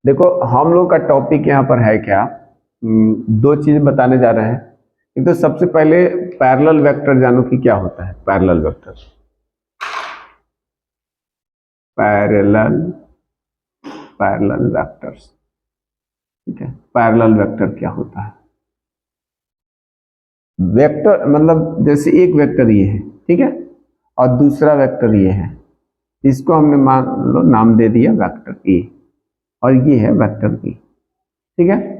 देखो हम लोग का टॉपिक यहाँ पर है क्या, दो चीज बताने जा रहे हैं। एक तो सबसे पहले पैरेलल वेक्टर जानो कि क्या होता है। Parallel vector, parallel parallel vectors, ठीक है। पैरेलल वेक्टर क्या होता है? वेक्टर मतलब जैसे एक वेक्टर ये है, ठीक है, और दूसरा वेक्टर ये है, इसको हमने मान लो नाम दे दिया वेक्टर ए, और ये है वेक्टर बी, ठीक है।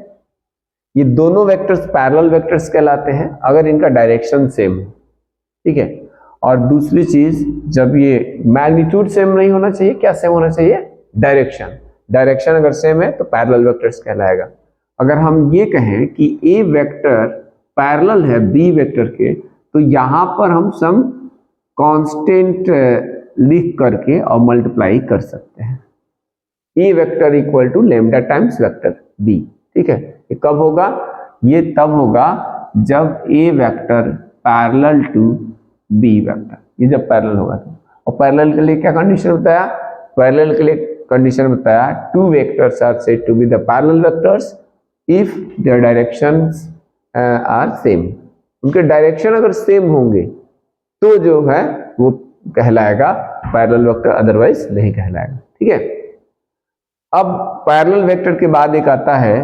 ये दोनों वेक्टर्स पैरेलल वेक्टर्स कहलाते हैं अगर इनका डायरेक्शन सेम हो, ठीक है। और दूसरी चीज, जब ये मैग्नीट्यूड सेम नहीं होना चाहिए, क्या सेम होना चाहिए? डायरेक्शन। डायरेक्शन अगर सेम है तो पैरेलल वेक्टर्स कहलाएगा। अगर हम ये कहें कि ए वेक्टर पैरेलल है बी वेक्टर के, तो यहां पर हम सम कांस्टेंट लिख करके और मल्टीप्लाई कर सकते हैं। A vector equal to lambda times vector B, ठीक है। ये कब होगा? ये तब होगा जब A vector parallel to B vector, ये जब पैरेलल होगा तो। और पैरेलल के लिए क्या कंडीशन बताया? पैरेलल के लिए कंडीशन बताया two vectors are said to be the parallel vectors if their directions are same. उनके डायरेक्शन अगर सेम होंगे तो जो है वो कहलाएगा पैरेलल वेक्टर, अदरवाइज नहीं कहलाएगा, ठीक है। अब पैरेलल वेक्टर के बाद एक आता है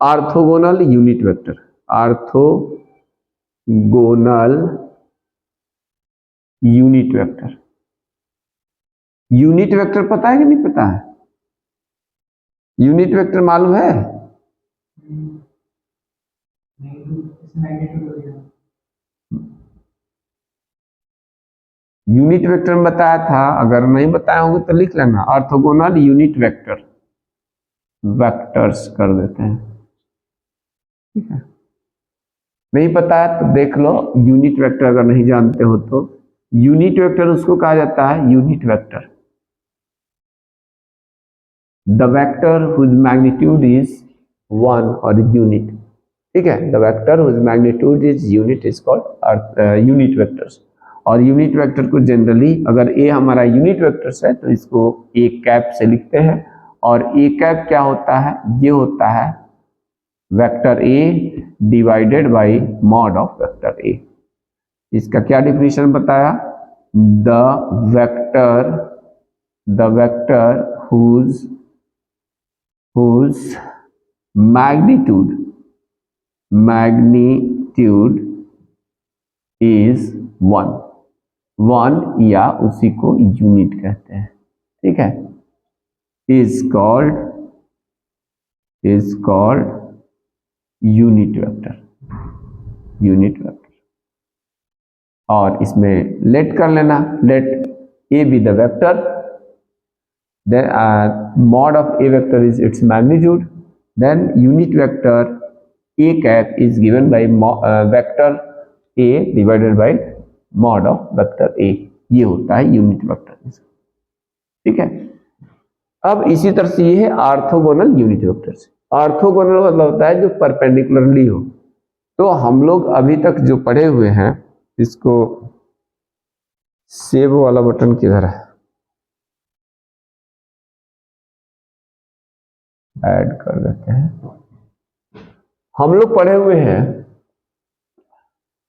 orthogonal unit vector. Orthogonal unit vector. Unit vector पता है कि नहीं पता है? यूनिट वेक्टर मालूम है? यूनिट वेक्टर में बताया था, अगर नहीं बताया होंगे तो लिख लेना। ऑर्थोगोनल यूनिट वेक्टर, वेक्टर्स कर देते हैं, ठीक है। नहीं पता है तो देख लो। यूनिट वेक्टर अगर नहीं जानते हो तो यूनिट वेक्टर उसको कहा जाता है unit vector, the vector whose magnitude is 1 और यूनिट, ठीक है। The vector whose magnitude is unit is called unit vectors. और यूनिट वेक्टर को जनरली, अगर ए हमारा यूनिट वेक्टर्स है तो इसको ए कैप से लिखते हैं। और ए कैप क्या होता है? ये होता है vector A divided by mod of vector A. इसका क्या डिफिनेशन बताया? The vector whose magnitude is 1 या उसी को यूनिट कहते हैं, ठीक है। is called unit vector. और इसमें लेट कर लेना, let A B the vector, then mod of a vector is its magnitude, then unit vector a cap is given by vector a divided by mod of vector a। ये होता है unit vector, ठीक है। अब इसी तरह से ये है ऑर्थोगोनल यूनिट वेक्टर्स। ऑर्थोगोनल मतलब होता है जो परपेंडिकुलरली हो। तो हम लोग अभी तक जो पढ़े हुए हैं, इसको सेव वाला बटन किधर है? ऐड कर देते हैं। हम लोग पढ़े हुए हैं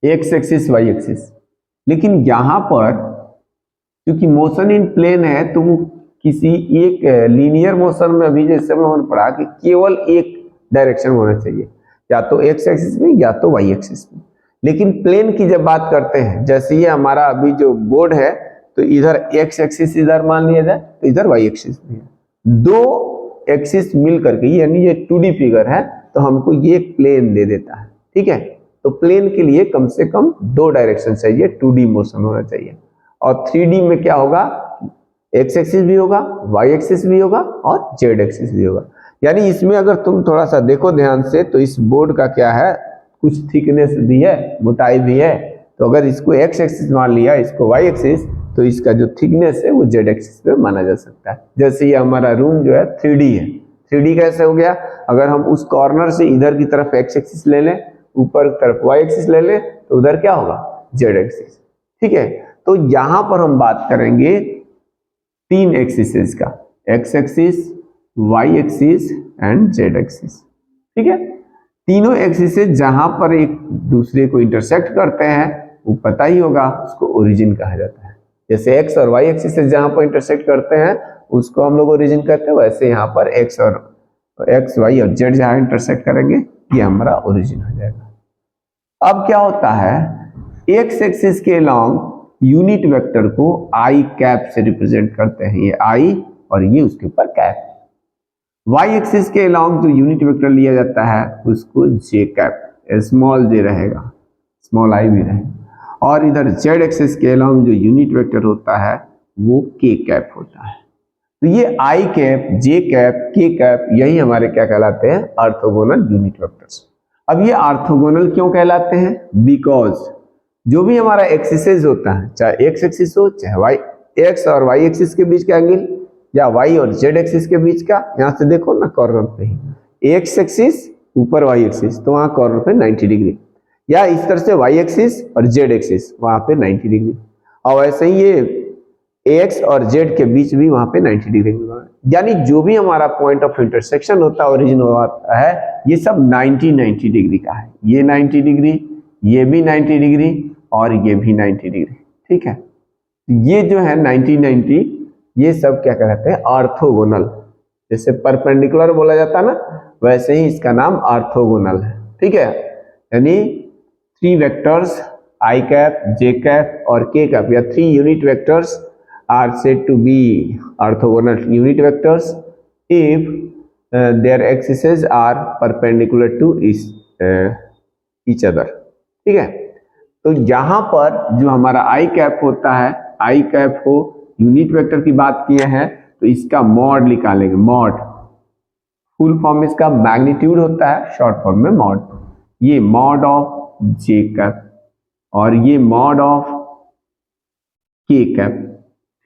एक्स एक्सिस वाई एक्सिस, लेकिन यहां पर क्योंकि मोशन इन प्लेन है तो वो किसी एक लीनियर मोशन में, अभी जैसे हमने पढ़ा कि केवल एक डायरेक्शन होना चाहिए, या तो एक्स एक्सिस में या तो वाई एक्सिस में। लेकिन प्लेन की जब बात करते हैं, जैसे ये हमारा अभी जो बोर्ड है, तो इधर एक्स एक्सिस इधर मान लिया जाए तो इधर वाई एक्सिस भी है। दो एक्सिस मिल करके, यानी ये 2D फिगर है तो हमको ये प्लेन दे देता है, ठीक है। तो प्लेन के लिए कम से कम दो डायरेक्शन चाहिए, 2D मोशन होना चाहिए। और 3D में क्या होगा? एक्स एक्सिस भी होगा, वाई एक्सिस भी होगा और जेड एक्सिस भी होगा। यानी इसमें अगर तुम थोड़ा सा देखो ध्यान से तो इस बोर्ड का क्या है, कुछ थिकनेस भी है, मोटाई भी है। तो अगर इसको एक्स एक्सिस मान लिया, इसको वाई एक्सिस, तो इसका जो थिकनेस है वो जेड एक्सिस पे माना जा सकता है। जैसे ये हमारा रूम जो है 3D है। 3D कैसे हो गया? अगर हम उस कॉर्नर से इधर की तरफ एक्स एक्सिस ले लें, ऊपर की तरफ वाई एक्सिस ले लें, तो उधर क्या होगा? जेड एक्सिस, ठीक है। तो यहां पर हम बात करेंगे तीन एक्सिस का, X axis, Y axis and Z axis. ठीक है, तीनों एक्सिस से जहां पर एक दूसरे को इंटरसेक्ट करते हैं वो पता ही होगा, उसको ओरिजिन कहा जाता है। जैसे एक्स और वाई एक्सिस से जहां पर इंटरसेक्ट करते हैं उसको हम लोग ओरिजिन कहते हैं, वैसे यहाँ पर एक्स वाई और जेड जहां इंटरसेक्ट करेंगे ये हमारा ओरिजिन हो जाएगा। अब क्या होता है, एक्स एक्सिस के अलॉन्ग यूनिट वेक्टर को आई कैप से रिप्रेजेंट करते हैं, ये आई और ये उसके ऊपर कैप। वाई एक्सिस के अलॉन्ग जो यूनिट वेक्टर लिया जाता है उसको जे कैप, स्मॉल जे रहेगा, स्मॉल आई भी रहेगा, और इधर जेड एक्सिस के अलॉन्ग जो यूनिट वेक्टर होता है वो के कैप होता है। तो ये आई कैप, जे कैप, के कैप यही हमारे क्या कहलाते हैं, ऑर्थोगोनल यूनिट वेक्टर्स। अब ये ऑर्थोगोनल क्यों कहलाते हैं, बिकॉज जो भी हमारा एक्सिसेज होता है, चाहे एक्स एक्सिस हो चाहे वाई, एक्स और वाई एक्सिस के बीच का एंगल या वाई और जेड एक्सिस के बीच का, यहां से देखो ना कॉर्नर पे ही एक्स एक्सिस ऊपर वाई एक्सिस तो वहां कॉर्नर पे 90 डिग्री, या इस तरह से वाई एक्सिस और जेड एक्सिस वहां पे 90 डिग्री, और वैसे ही ये एक्स और जेड के बीच भी वहां पे 90 डिग्री होगा। यानी जो भी हमारा पॉइंट ऑफ इंटरसेक्शन होता है, ओरिजिन होता है, ये सब 90 डिग्री का है। ये 90 डिग्री, ये भी 90 डिग्री और ये भी 90 डिग्री। ठीक है, ये जो है 90 ये सब क्या कहते हैं, ऑर्थोगोनल। जैसे परपेंडिकुलर बोला जाता है ना, वैसे ही इसका नाम ऑर्थोगोनल है। ठीक है, यानी थ्री वेक्टर्स आई कैप, जे कैप और के कैप, या three unit vectors are said to be orthogonal unit vectors if their axes are perpendicular to each other। ठीक है, तो यहां पर जो हमारा आई कैप होता है, आई कैप को यूनिट वेक्टर की बात किए हैं तो इसका मॉड निकालेंगे। मॉड फुल फॉर्म इसका मैग्नीट्यूड होता है, शॉर्ट फॉर्म में मॉड। ये मॉड ऑफ जे कैप और ये मॉड ऑफ के कैप।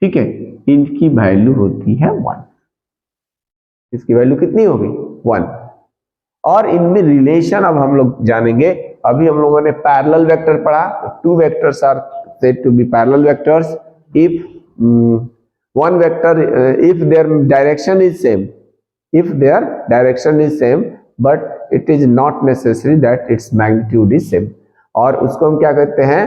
ठीक है, इनकी वैल्यू होती है 1। इसकी वैल्यू कितनी होगी, 1। और इनमें रिलेशन अब हम लोग जानेंगे। अभी हम लोगों ने पैरेलल वेक्टर पढ़ा, two vectors are said to be parallel vectors if one vector if their direction is same, if their direction is same but it is not necessary that its magnitude is same। और उसको हम क्या कहते हैं,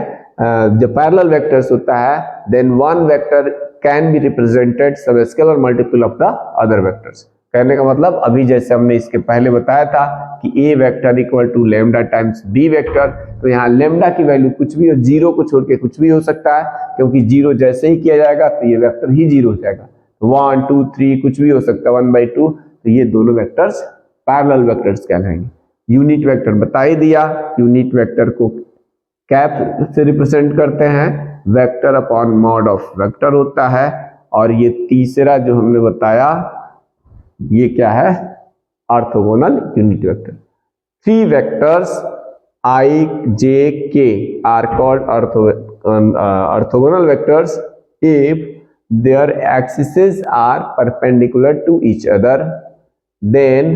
जो parallel vectors होता है, then one vector can be represented as scalar multiple of the other vectors. कहने का मतलब अभी जैसे हमने इसके पहले बताया था कि A vector equal to lambda times B vector, तो यहाँ लेमडा की वैल्यू कुछ भी हो, जीरो को छोड़ के कुछ भी हो सकता है, क्योंकि जीरो जैसे ही किया जाएगा तो ये वेक्टर ही जीरो हो जाएगा। 1 2 3 कुछ भी हो सकता है, 1/2, तो ये दोनों वेक्टर्स पैरेलल वेक्टर्स कहलाएंगे। यूनिट वेक्टर बता ही दिया, यूनिट वेक्टर को कैप से रिप्रेजेंट करते हैं, vector upon mod of vector होता है। और ये तीसरा जो हमने बताया ये क्या है, orthogonal unit vector. Three vectors I J K are called orthogonal vectors if their axes are perpendicular to each other, then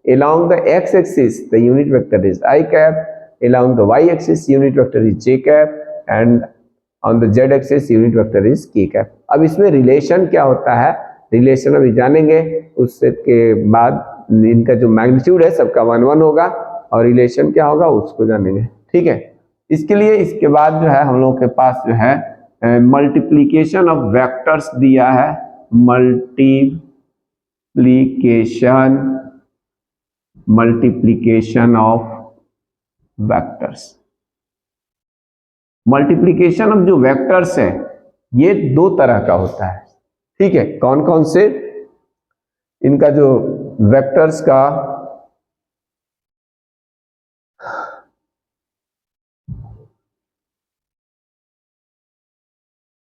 along the x-axis the unit vector is I cap, along the y-axis unit vector is j cap, and on the z-axis unit vector is k cap। अब इसमें relation क्या होता है, relation अभी जानेंगे, उससे के बाद इनका जो मैग्नीट्यूड है सबका 1 1 होगा और रिलेशन क्या होगा उसको जानेंगे। ठीक है, इसके लिए इसके बाद जो है हम लोगों के पास जो है मल्टीप्लीकेशन ऑफ वेक्टर्स दिया है। Multiplication of vectors. Multiplication of जो वेक्टर्स है ये दो तरह का होता है। ठीक है, कौन कौन से, इनका जो वेक्टर्स का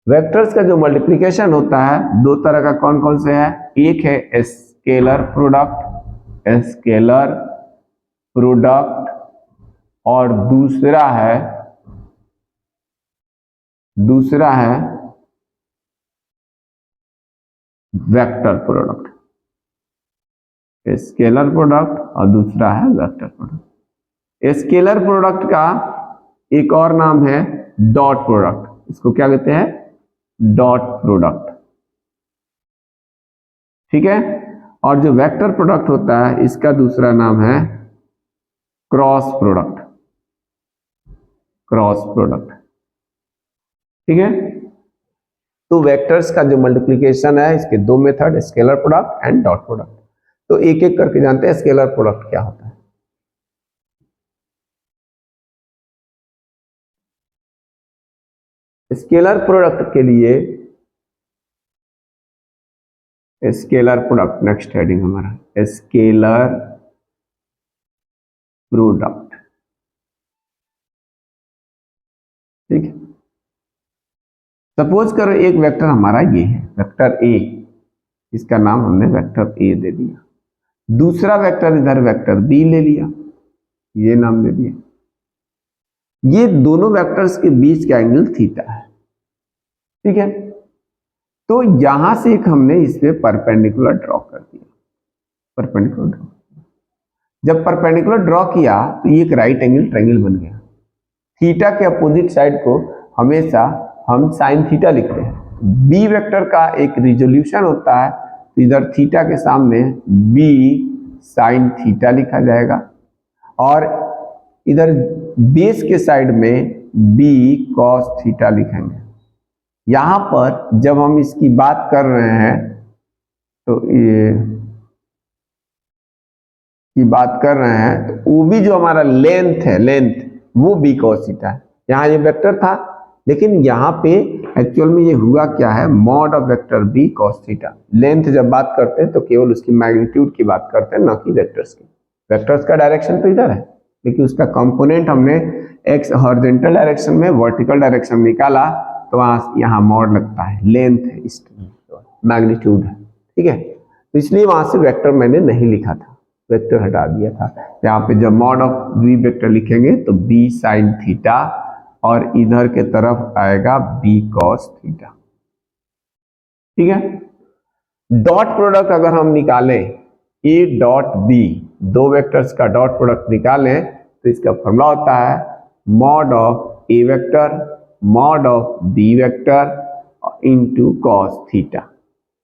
वेक्टर्स का जो मल्टीप्लिकेशन होता है दो तरह का, कौन कौन से है, एक है स्केलर प्रोडक्ट और दूसरा है वेक्टर प्रोडक्ट। स्केलर प्रोडक्ट और दूसरा है वेक्टर प्रोडक्ट। स्केलर प्रोडक्ट का एक और नाम है डॉट प्रोडक्ट, इसको क्या कहते हैं, डॉट प्रोडक्ट। ठीक है, और जो वेक्टर प्रोडक्ट होता है इसका दूसरा नाम है क्रॉस प्रोडक्ट। क्रॉस प्रोडक्ट, ठीक है। तो वेक्टर्स का जो मल्टीप्लिकेशन है इसके दो method, scalar product and dot product. तो एक एक करके जानते हैं स्केलर प्रोडक्ट क्या होता है। स्केलर प्रोडक्ट के लिए स्केलर प्रोडक्ट नेक्स्ट हेडिंग हमारा स्केलर प्रोडक्ट, ठीक है। सपोज करो एक वेक्टर हमारा ये है वेक्टर ए, इसका नाम हमने वेक्टर ए दे दिया। दूसरा वेक्टर इधर वेक्टर बी ले लिया, ये नाम दे दिया। ये दोनों वेक्टर्स के बीच का एंगल थीटा है, ठीक है। तो यहां से एक हमने इसमें परपेंडिकुलर ड्रॉ कर दिया, परपेंडिकुलर ड्रॉ। जब परपेंडिकुलर ड्रॉ किया तो ये एक राइट एंगल ट्रायंगल बन गया। थीटा के अपोजिट साइड को हमेशा हम साइन थीटा लिखते हैं। बी वेक्टर का एक रिजोल्यूशन होता है, तो इधर थीटा के सामने बी साइन थीटा लिखा जाएगा और इधर बेस के साइड में बी कॉस थीटा लिखेंगे। यहां पर जब हम इसकी बात कर रहे हैं तो ये की बात कर रहे हैं तो वो भी जो हमारा लेंथ है, लेंथ वो बी कॉस थीटा है। यहाँ ये वेक्टर था लेकिन यहाँ पे एक्चुअल में ये हुआ क्या है, mod of vector B cos theta. Length जब बात करते हैं तो केवल उसकी मैग्नीट्यूड की बात करते हैं, ना कि वेक्टर्स की। वेक्टर्स का डायरेक्शन तो इधर है लेकिन उसका कंपोनेंट हमने एक्स हॉरिजॉन्टल डायरेक्शन में वर्टिकल डायरेक्शन में निकाला, तो वहां यहाँ मॉड लगता है, लेंथ है, इस मैग्नीट्यूड है, ठीक है। तो इसलिए वहां से वेक्टर मैंने नहीं लिखा था, वेक्टर हटा दिया था। यहाँ पे जब मॉड ऑफ बी वेक्टर लिखेंगे तो बी साइन थीटा और इधर के तरफ आएगा बी कॉस थीटा, ठीक है। डॉट प्रोडक्ट अगर हम निकालें ए डॉट बी, दो वेक्टर्स का डॉट प्रोडक्ट निकालें तो इसका फॉर्मूला होता है mod of A vector mod of B vector into cos theta,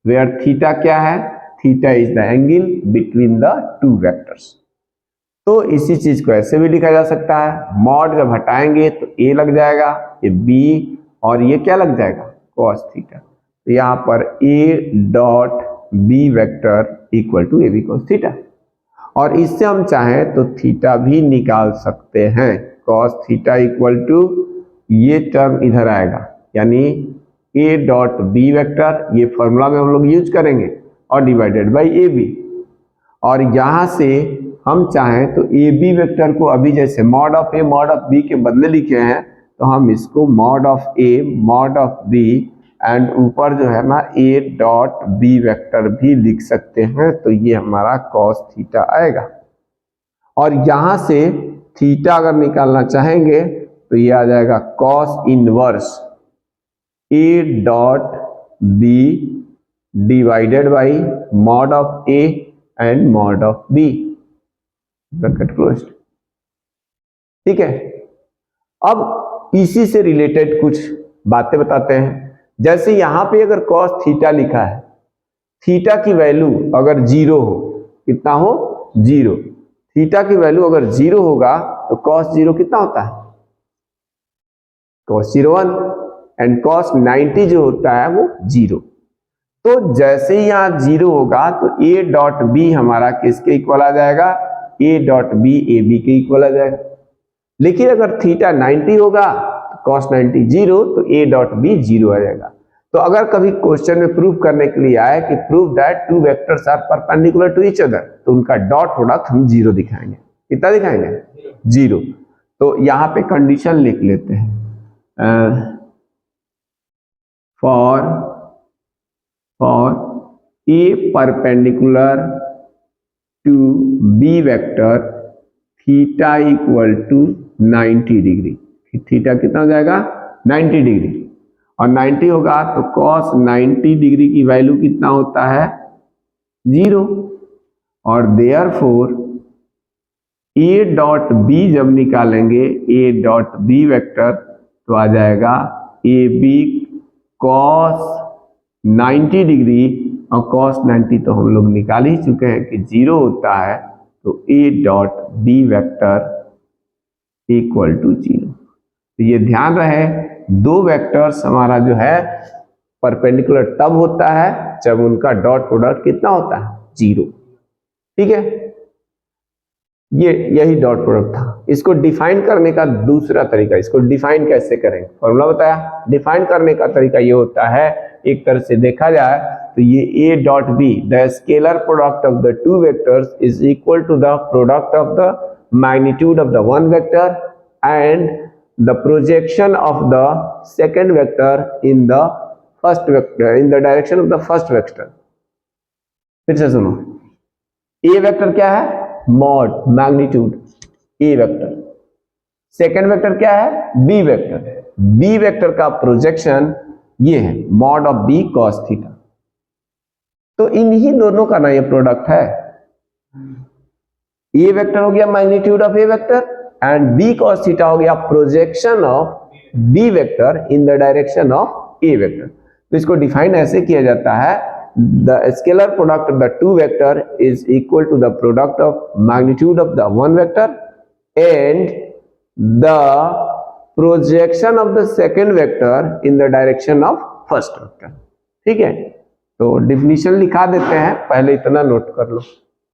where theta क्या है, theta is the angle between the two vectors. तो इसी चीज को ऐसे भी लिखा जा सकता है, मॉड जब हटाएंगे तो ए लग जाएगा, ये बी और ये क्या लग जाएगा, कॉस थीटा। तो यहाँ पर A dot B vector equal to A B cos theta. और इससे हम चाहें तो थीटा भी निकाल सकते हैं, कॉस थीटा इक्वल टू ये टर्म इधर आएगा, यानी ए डॉट बी वेक्टर, ये फॉर्मूला में हम लोग यूज करेंगे, और डिवाइडेड बाई ए बी। और यहां से हम चाहें तो ए बी वेक्टर को अभी जैसे mod of A mod of B के बदले लिखे हैं, तो हम इसको mod of A mod of B and ऊपर जो है ना ए डॉट बी वेक्टर भी लिख सकते हैं। तो ये हमारा कॉस थीटा आएगा। और यहां से थीटा अगर निकालना चाहेंगे तो ये आ जाएगा cos inverse A dot B divided by mod of A and mod of B, bracket closed, ठीक है। अब इसी से रिलेटेड कुछ बातें बताते हैं। जैसे यहां पे अगर कॉस थीटा लिखा है, थीटा की वैल्यू अगर जीरो हो, कितना हो, जीरो, थीटा की वैल्यू अगर जीरो होगा तो कॉस जीरो कितना होता है, कॉस जीरो 1, एंड कॉस 90 जो होता है वो जीरो। तो जैसे ही यहां जीरो होगा तो ए डॉट बी हमारा किसके इक्वल आ जाएगा, A dot B A B के इक्वल आ जाएगा। लेकिन अगर थीटा 90 होगा तो कॉस 90 जीरो, तो ए डॉट बी जीरो आ जाएगा। तो अगर कभी क्वेश्चन में प्रूव करने के लिए आए कि prove that two vectors are perpendicular to each other, तो उनका डॉट प्रोडक्ट हम जीरो दिखाएंगे। कितना दिखाएंगे, जीरो। तो यहाँ पे कंडीशन लिख लेते हैं, for a perpendicular to b vector theta equal to 90 degree. Theta कितना हो जाएगा, 90 डिग्री, और 90 होगा तो cos 90 डिग्री की वैल्यू कितना होता है, जीरो। और देयरफॉर a डॉट b जब निकालेंगे a डॉट b वेक्टर तो आ जाएगा ए बी कॉस 90 डिग्री और cos 90 तो हम लोग निकाल ही चुके हैं कि 0 होता है, तो a dot b vector equal to 0। तो ये ध्यान रहे, दो वेक्टर्स हमारा जो है परपेंडिकुलर तब होता है जब उनका डॉट प्रोडक्ट कितना होता है, 0। ठीक है, ये यही डॉट प्रोडक्ट था। इसको डिफाइन करने का दूसरा तरीका, इसको डिफाइन कैसे करेंगे, फॉर्मूला बताया। डिफाइन करने का तरीका ये होता है, एक तरह से देखा जाए तो ये a dot b, the scalar product of the two vectors is equal to the product of the magnitude of the one vector and the projection of the second vector in the first vector, in the direction of the first vector. फिर से सुनो, a vector क्या है, mod magnitude A vector, second vector क्या है, B vector, B vector का projection ये है mod of B cos theta. तो इन्हीं दोनों का ना ये प्रोडक्ट है। ए वेक्टर हो गया magnitude of A vector and B cos theta हो गया projection of B vector in the direction of A vector. तो इसको डिफाइन ऐसे किया जाता है, the scalar product of the two vector is equal to the product of magnitude of the one vector and the projection of the second vector in the direction of first vector। ठीक है, तो definition लिखा देते हैं, पहले इतना note कर लो।